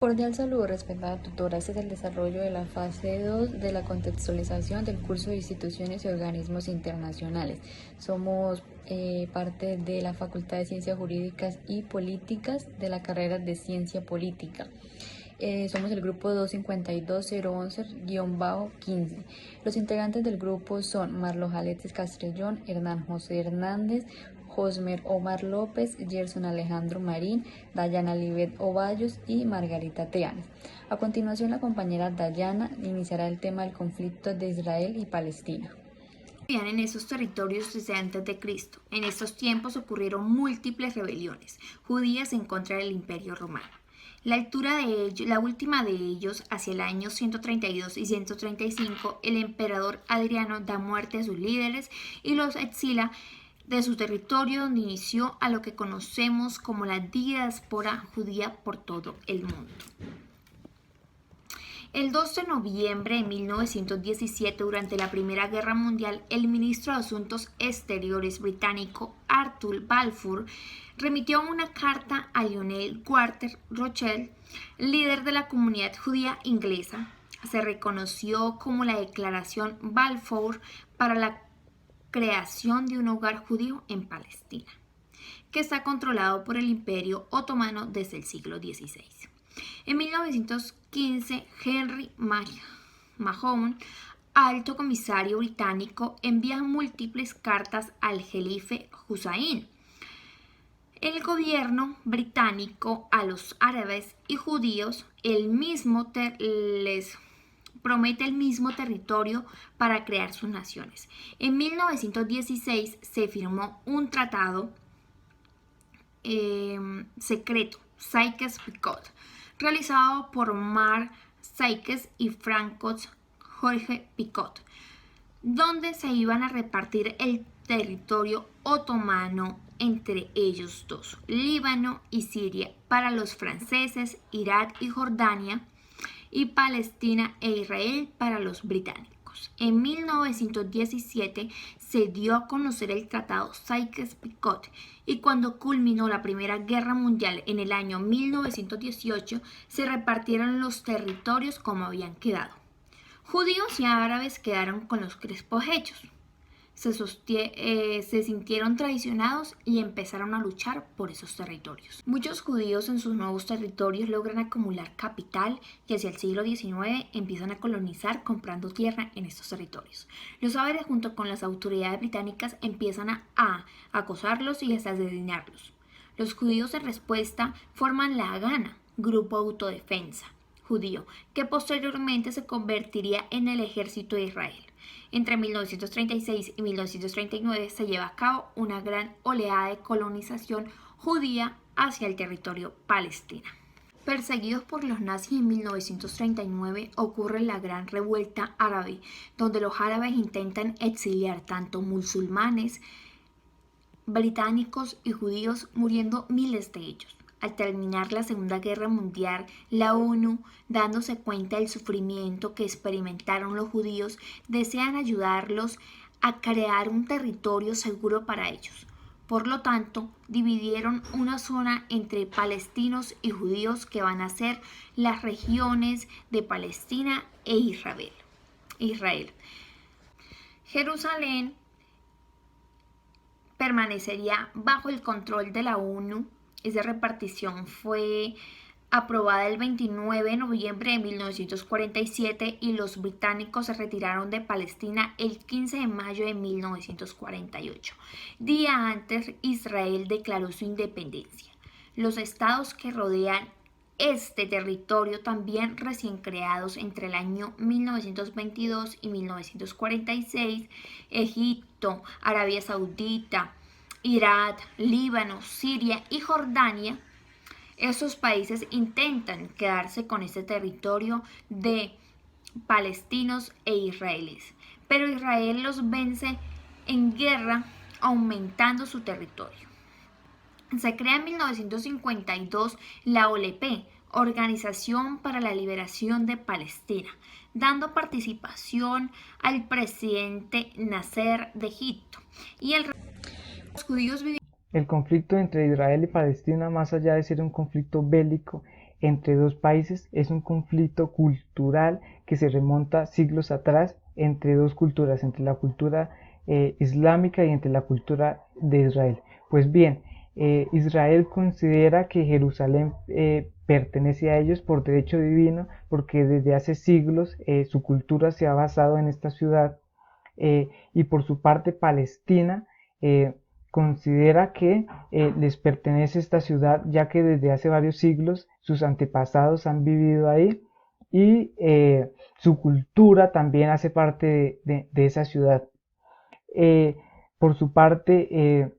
Cordial saludo, respetada tutora. Este es el desarrollo de la fase 2 de la contextualización del curso de instituciones y organismos internacionales. Somos parte de la Facultad de Ciencias Jurídicas y Políticas de la carrera de Ciencia Política. Somos el grupo 250011-15. Los integrantes del grupo son Marlo Jaletes Castrellón, Hernán José Hernández, Josmer Omar López, Gerson Alejandro Marín, Dayana Libet Ovallos y Margarita Teanes. A continuación, la compañera Dayana iniciará el tema del conflicto de Israel y Palestina. Vivían en esos territorios desde antes de Cristo. En estos tiempos ocurrieron múltiples rebeliones judías en contra del Imperio Romano. La última de ellos, hacia el año 132 y 135, el emperador Adriano da muerte a sus líderes y los exila de su territorio, donde inició a lo que conocemos como la diáspora judía por todo el mundo. El 2 de noviembre de 1917, durante la Primera Guerra Mundial, el ministro de Asuntos Exteriores británico Arthur Balfour remitió una carta a Lionel Walter Rothschild, líder de la comunidad judía inglesa. Se reconoció como la Declaración Balfour para la creación de un hogar judío en Palestina, que está controlado por el Imperio Otomano desde el siglo XVI. En 1915, Henry Mahon, alto comisario británico, envía múltiples cartas al jalife Hussein. El gobierno británico a los árabes y judíos les promete el mismo territorio para crear sus naciones. En 1916 se firmó un tratado secreto, Sykes-Picot, realizado por Mark Sykes y Francis George Picot, donde se iban a repartir el territorio otomano entre ellos dos, Líbano y Siria para los franceses, Irak y Jordania, y Palestina e Israel para los británicos. En 1917 se dio a conocer el Tratado Sykes-Picot y cuando culminó la Primera Guerra Mundial en el año 1918 se repartieron los territorios como habían quedado. Judíos y árabes quedaron con los crespos hechos. Se sintieron traicionados y empezaron a luchar por esos territorios. Muchos judíos en sus nuevos territorios logran acumular capital y hacia el siglo XIX empiezan a colonizar comprando tierra en estos territorios. Los árabes junto con las autoridades británicas empiezan a acosarlos y a asesinarlos. Los judíos en respuesta forman la Hagana, grupo de autodefensa judío, que posteriormente se convertiría en el ejército de Israel. Entre 1936 y 1939 se lleva a cabo una gran oleada de colonización judía hacia el territorio palestino. Perseguidos por los nazis en 1939 ocurre la Gran Revuelta Árabe, donde los árabes intentan exiliar tanto musulmanes, británicos y judíos, muriendo miles de ellos. Al terminar la Segunda Guerra Mundial, la ONU, dándose cuenta del sufrimiento que experimentaron los judíos, desean ayudarlos a crear un territorio seguro para ellos. Por lo tanto, dividieron una zona entre palestinos y judíos que van a ser las regiones de Palestina e Israel. Jerusalén permanecería bajo el control de la ONU. Esa repartición fue aprobada el 29 de noviembre de 1947 y los británicos se retiraron de Palestina el 15 de mayo de 1948. Día antes, Israel declaró su independencia. Los estados que rodean este territorio, también recién creados entre el año 1922 y 1946, Egipto, Arabia Saudita, Irak, Líbano, Siria y Jordania, esos países intentan quedarse con este territorio de palestinos e israelíes, pero Israel los vence en guerra, aumentando su territorio. Se crea en 1952 la OLP, Organización para la Liberación de Palestina, dando participación al presidente Nasser de Egipto y los judíos vivían. El conflicto entre Israel y Palestina, más allá de ser un conflicto bélico, entre dos países, es un conflicto cultural que se remonta siglos atrás entre dos culturas, entre la cultura islámica y entre la cultura de Israel. Pues bien, Israel considera que Jerusalén pertenece a ellos por derecho divino, porque desde hace siglos su cultura se ha basado en esta ciudad, y por su parte Palestina considera que les pertenece esta ciudad, ya que desde hace varios siglos sus antepasados han vivido ahí, y su cultura también hace parte de esa ciudad. Eh, por su parte,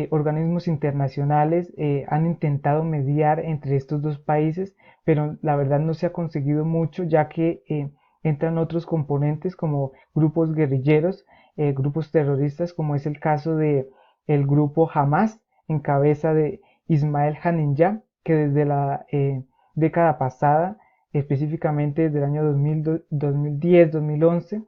organismos internacionales han intentado mediar entre estos dos países, pero la verdad no se ha conseguido mucho, ya que entran otros componentes como grupos guerrilleros, grupos terroristas, como es el caso de el grupo Hamas, en cabeza de Ismael Haniyeh, que desde la década pasada, específicamente desde el año 2010-2011,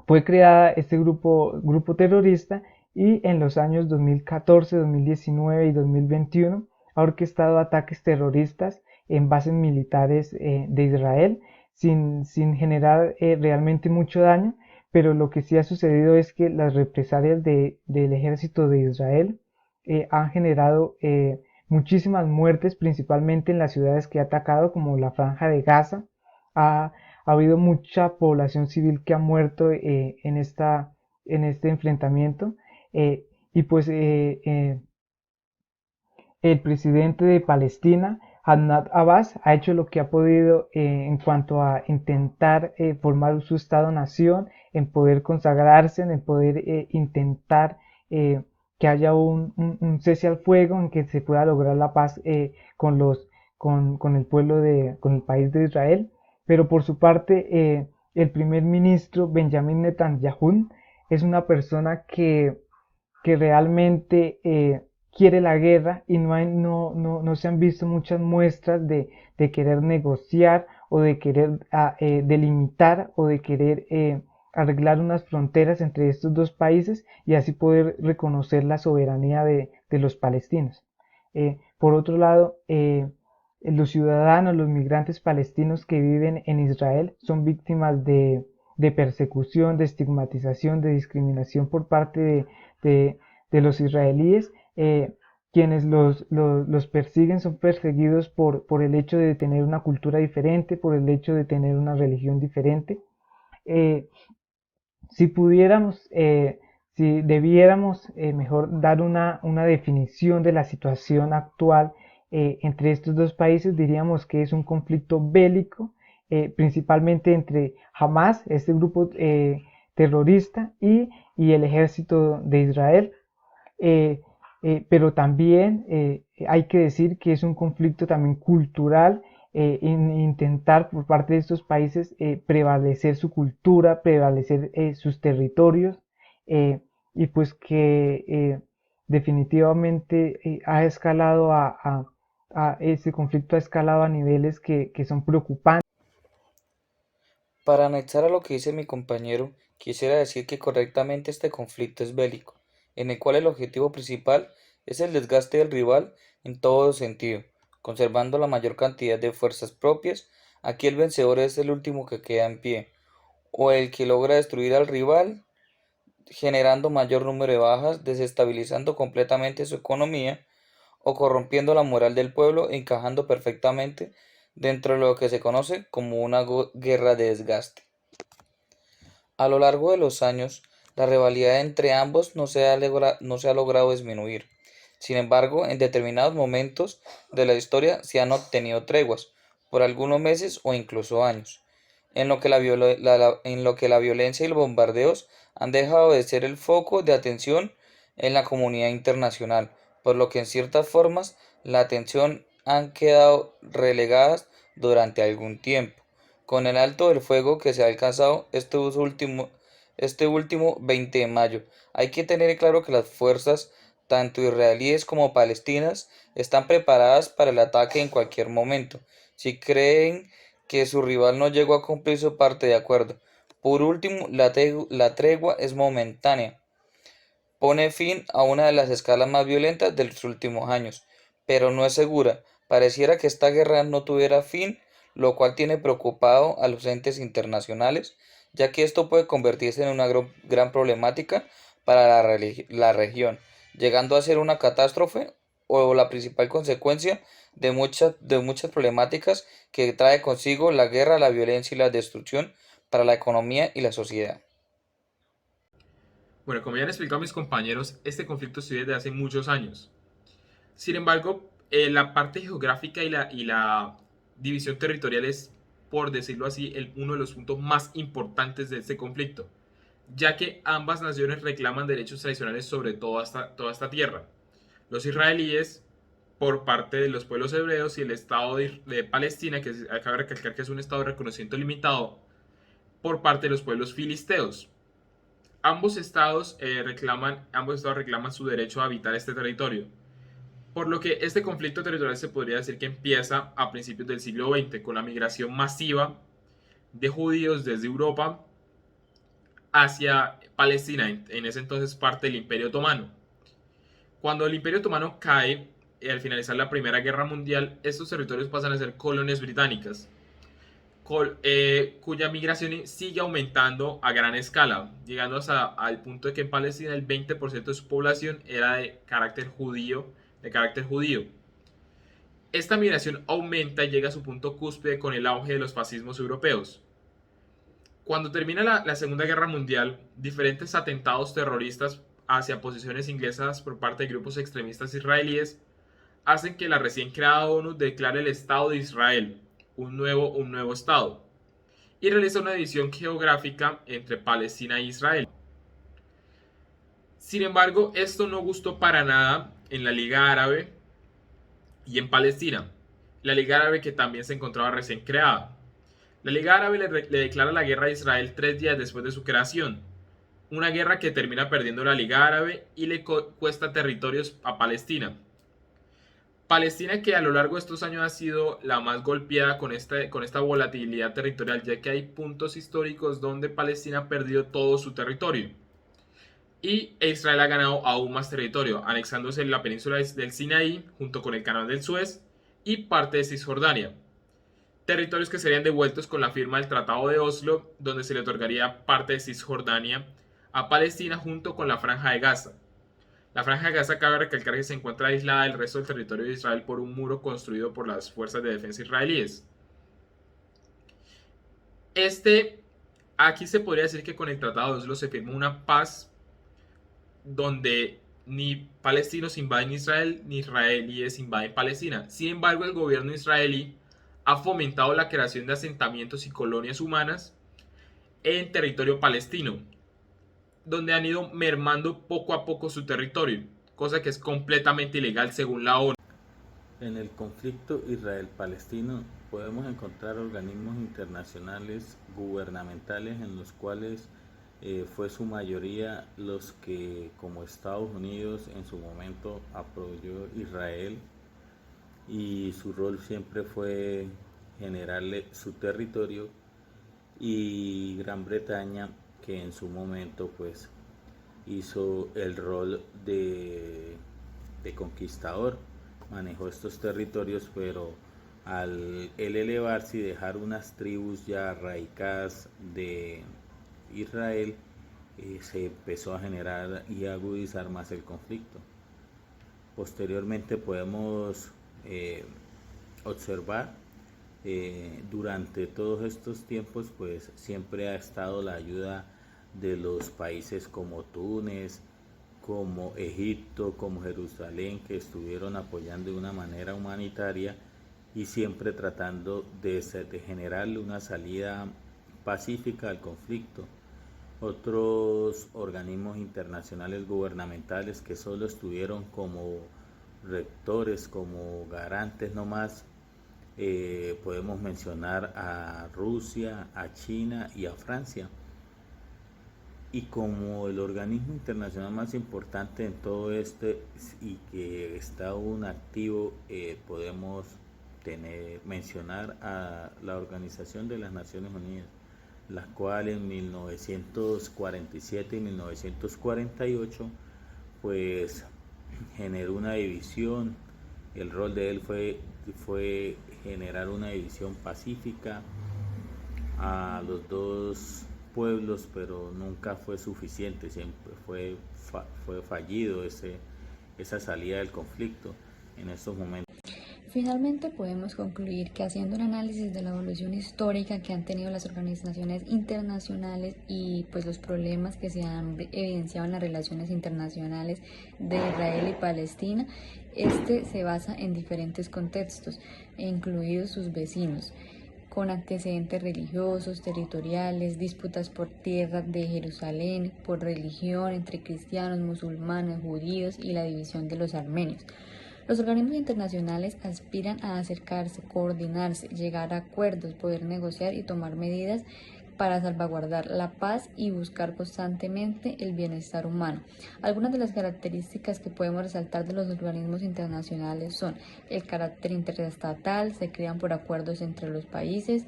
fue creada este grupo terrorista, y en los años 2014, 2019 y 2021 ha orquestado ataques terroristas en bases militares de Israel sin generar realmente mucho daño, pero lo que sí ha sucedido es que las represalias del ejército de Israel han generado muchísimas muertes, principalmente en las ciudades que ha atacado, como la Franja de Gaza. Ha habido mucha población civil que ha muerto en este enfrentamiento, y pues el presidente de Palestina, Mahmoud Abbas, ha hecho lo que ha podido en cuanto a intentar formar su Estado-nación, en poder consagrarse, en poder intentar que haya un cese al fuego, en que se pueda lograr la paz con el con el país de Israel. Pero por su parte, el primer ministro Benjamin Netanyahu es una persona que realmente quiere la guerra, y no se han visto muchas muestras de querer negociar, o de querer delimitar, o de querer arreglar unas fronteras entre estos dos países, y así poder reconocer la soberanía de los palestinos. Por otro lado, los ciudadanos, los migrantes palestinos que viven en Israel son víctimas de persecución, de estigmatización, de discriminación por parte de los israelíes. Quienes los persiguen son perseguidos por el hecho de tener una cultura diferente, por el hecho de tener una religión diferente. Eh, si pudiéramos, si debiéramos mejor dar una definición de la situación actual entre estos dos países, diríamos que es un conflicto bélico, principalmente entre Hamas, este grupo terrorista, y el ejército de Israel. eh, pero también hay que decir que es un conflicto también cultural, intentar por parte de estos países prevalecer su cultura, prevalecer sus territorios, eh, y pues que definitivamente ha escalado ese conflicto ha escalado a niveles que son preocupantes. Para anexar a lo que dice mi compañero, quisiera decir que correctamente este conflicto es bélico, en el cual el objetivo principal es el desgaste del rival en todo sentido, conservando la mayor cantidad de fuerzas propias. Aquí el vencedor es el último que queda en pie, o el que logra destruir al rival, generando mayor número de bajas, desestabilizando completamente su economía, o corrompiendo la moral del pueblo, encajando perfectamente dentro de lo que se conoce como una guerra de desgaste. A lo largo de los años, la rivalidad entre ambos no se ha logrado disminuir. Sin embargo, en determinados momentos de la historia se han obtenido treguas, por algunos meses o incluso años, en lo que la violencia y los bombardeos han dejado de ser el foco de atención en la comunidad internacional, por lo que en ciertas formas la atención han quedado relegadas durante algún tiempo. Con el alto del fuego que se ha alcanzado este último 20 de mayo, hay que tener claro que las fuerzas, tanto israelíes como palestinas, están preparadas para el ataque en cualquier momento, si creen que su rival no llegó a cumplir su parte de acuerdo. Por último, la tregua es momentánea, pone fin a una de las escalas más violentas de los últimos años, pero no es segura, Pareciera que esta guerra no tuviera fin, lo cual tiene preocupado a los entes internacionales, ya que esto puede convertirse en una gran problemática para la región, llegando a ser una catástrofe o la principal consecuencia de muchas problemáticas que trae consigo la guerra, la violencia y la destrucción para la economía y la sociedad. Bueno, como ya han explicado mis compañeros, este conflicto se vive desde hace muchos años. Sin embargo, la parte geográfica y la división territorial es, por decirlo así, uno de los puntos más importantes de este conflicto, ya que ambas naciones reclaman derechos tradicionales sobre toda esta tierra. Los israelíes, por parte de los pueblos hebreos, y el Estado de Palestina, que acaba de recalcar que es un Estado de reconocimiento limitado, por parte de los pueblos filisteos. Ambos estados reclaman su derecho a habitar este territorio, por lo que este conflicto territorial se podría decir que empieza a principios del siglo XX con la migración masiva de judíos desde Europa hacia Palestina, en ese entonces parte del Imperio Otomano. Cuando el Imperio Otomano cae, al finalizar la Primera Guerra Mundial, estos territorios pasan a ser colonias británicas, cuya migración sigue aumentando a gran escala, llegando hasta al punto de que en Palestina el 20% de su población era de carácter judío. Esta migración aumenta y llega a su punto cúspide con el auge de los fascismos europeos. Cuando termina la Segunda Guerra Mundial, diferentes atentados terroristas hacia posiciones inglesas por parte de grupos extremistas israelíes hacen que la recién creada ONU declare el Estado de Israel, un nuevo Estado, y realiza una división geográfica entre Palestina e Israel. Sin embargo, esto no gustó para nada en la Liga Árabe y en Palestina, la Liga Árabe que también se encontraba recién creada. La Liga Árabe le declara la guerra a Israel 3 días después de su creación, una guerra que termina perdiendo la Liga Árabe y le cuesta territorios a Palestina. Palestina, que a lo largo de estos años ha sido la más golpeada con esta volatilidad territorial, ya que hay puntos históricos donde Palestina ha perdido todo su territorio y Israel ha ganado aún más territorio, anexándose la península del Sinaí junto con el canal del Suez y parte de Cisjordania, territorios que serían devueltos con la firma del Tratado de Oslo, donde se le otorgaría parte de Cisjordania a Palestina junto con la Franja de Gaza. La Franja de Gaza cabe recalcar que se encuentra aislada del resto del territorio de Israel por un muro construido por las fuerzas de defensa israelíes. Aquí se podría decir que con el Tratado de Oslo se firma una paz donde ni palestinos invaden Israel ni israelíes invaden Palestina. Sin embargo, el gobierno israelí ha fomentado la creación de asentamientos y colonias humanas en territorio palestino, donde han ido mermando poco a poco su territorio, cosa que es completamente ilegal según la ONU. En el conflicto Israel-Palestino podemos encontrar organismos internacionales gubernamentales en los cuales fue su mayoría los que, como Estados Unidos, en su momento apoyó Israel, y su rol siempre fue generarle su territorio, y Gran Bretaña, que en su momento pues hizo el rol de conquistador, manejó estos territorios, pero al él elevarse y dejar unas tribus ya radicadas de Israel, se empezó a generar y a agudizar más el conflicto. Posteriormente podemos observar durante todos estos tiempos pues siempre ha estado la ayuda de los países como Túnez, como Egipto, como Jerusalén, que estuvieron apoyando de una manera humanitaria y siempre tratando de generarle una salida pacífica al conflicto. Otros organismos internacionales gubernamentales que solo estuvieron como rectores, como garantes nomás, podemos mencionar a Rusia, a China y a Francia. Y como el organismo internacional más importante en todo esto y que está aún activo, podemos mencionar a la Organización de las Naciones Unidas, la cual en 1947 y 1948 pues generó una división. El rol de él fue fue generar una división pacífica a los dos pueblos, pero nunca fue suficiente, siempre fue fallido esa salida del conflicto en estos momentos. Finalmente podemos concluir que haciendo un análisis de la evolución histórica que han tenido las organizaciones internacionales y pues los problemas que se han evidenciado en las relaciones internacionales de Israel y Palestina, este se basa en diferentes contextos, incluidos sus vecinos, con antecedentes religiosos, territoriales, disputas por tierra de Jerusalén, por religión entre cristianos, musulmanes, judíos y la división de los armenios. Los organismos internacionales aspiran a acercarse, coordinarse, llegar a acuerdos, poder negociar y tomar medidas para salvaguardar la paz y buscar constantemente el bienestar humano. Algunas de las características que podemos resaltar de los organismos internacionales son el carácter interestatal, se crean por acuerdos entre los países,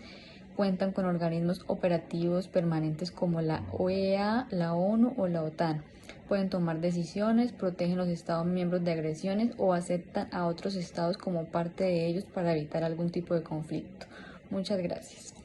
cuentan con organismos operativos permanentes como la OEA, la ONU o la OTAN. Pueden tomar decisiones, protegen los estados miembros de agresiones o aceptan a otros estados como parte de ellos para evitar algún tipo de conflicto. Muchas gracias.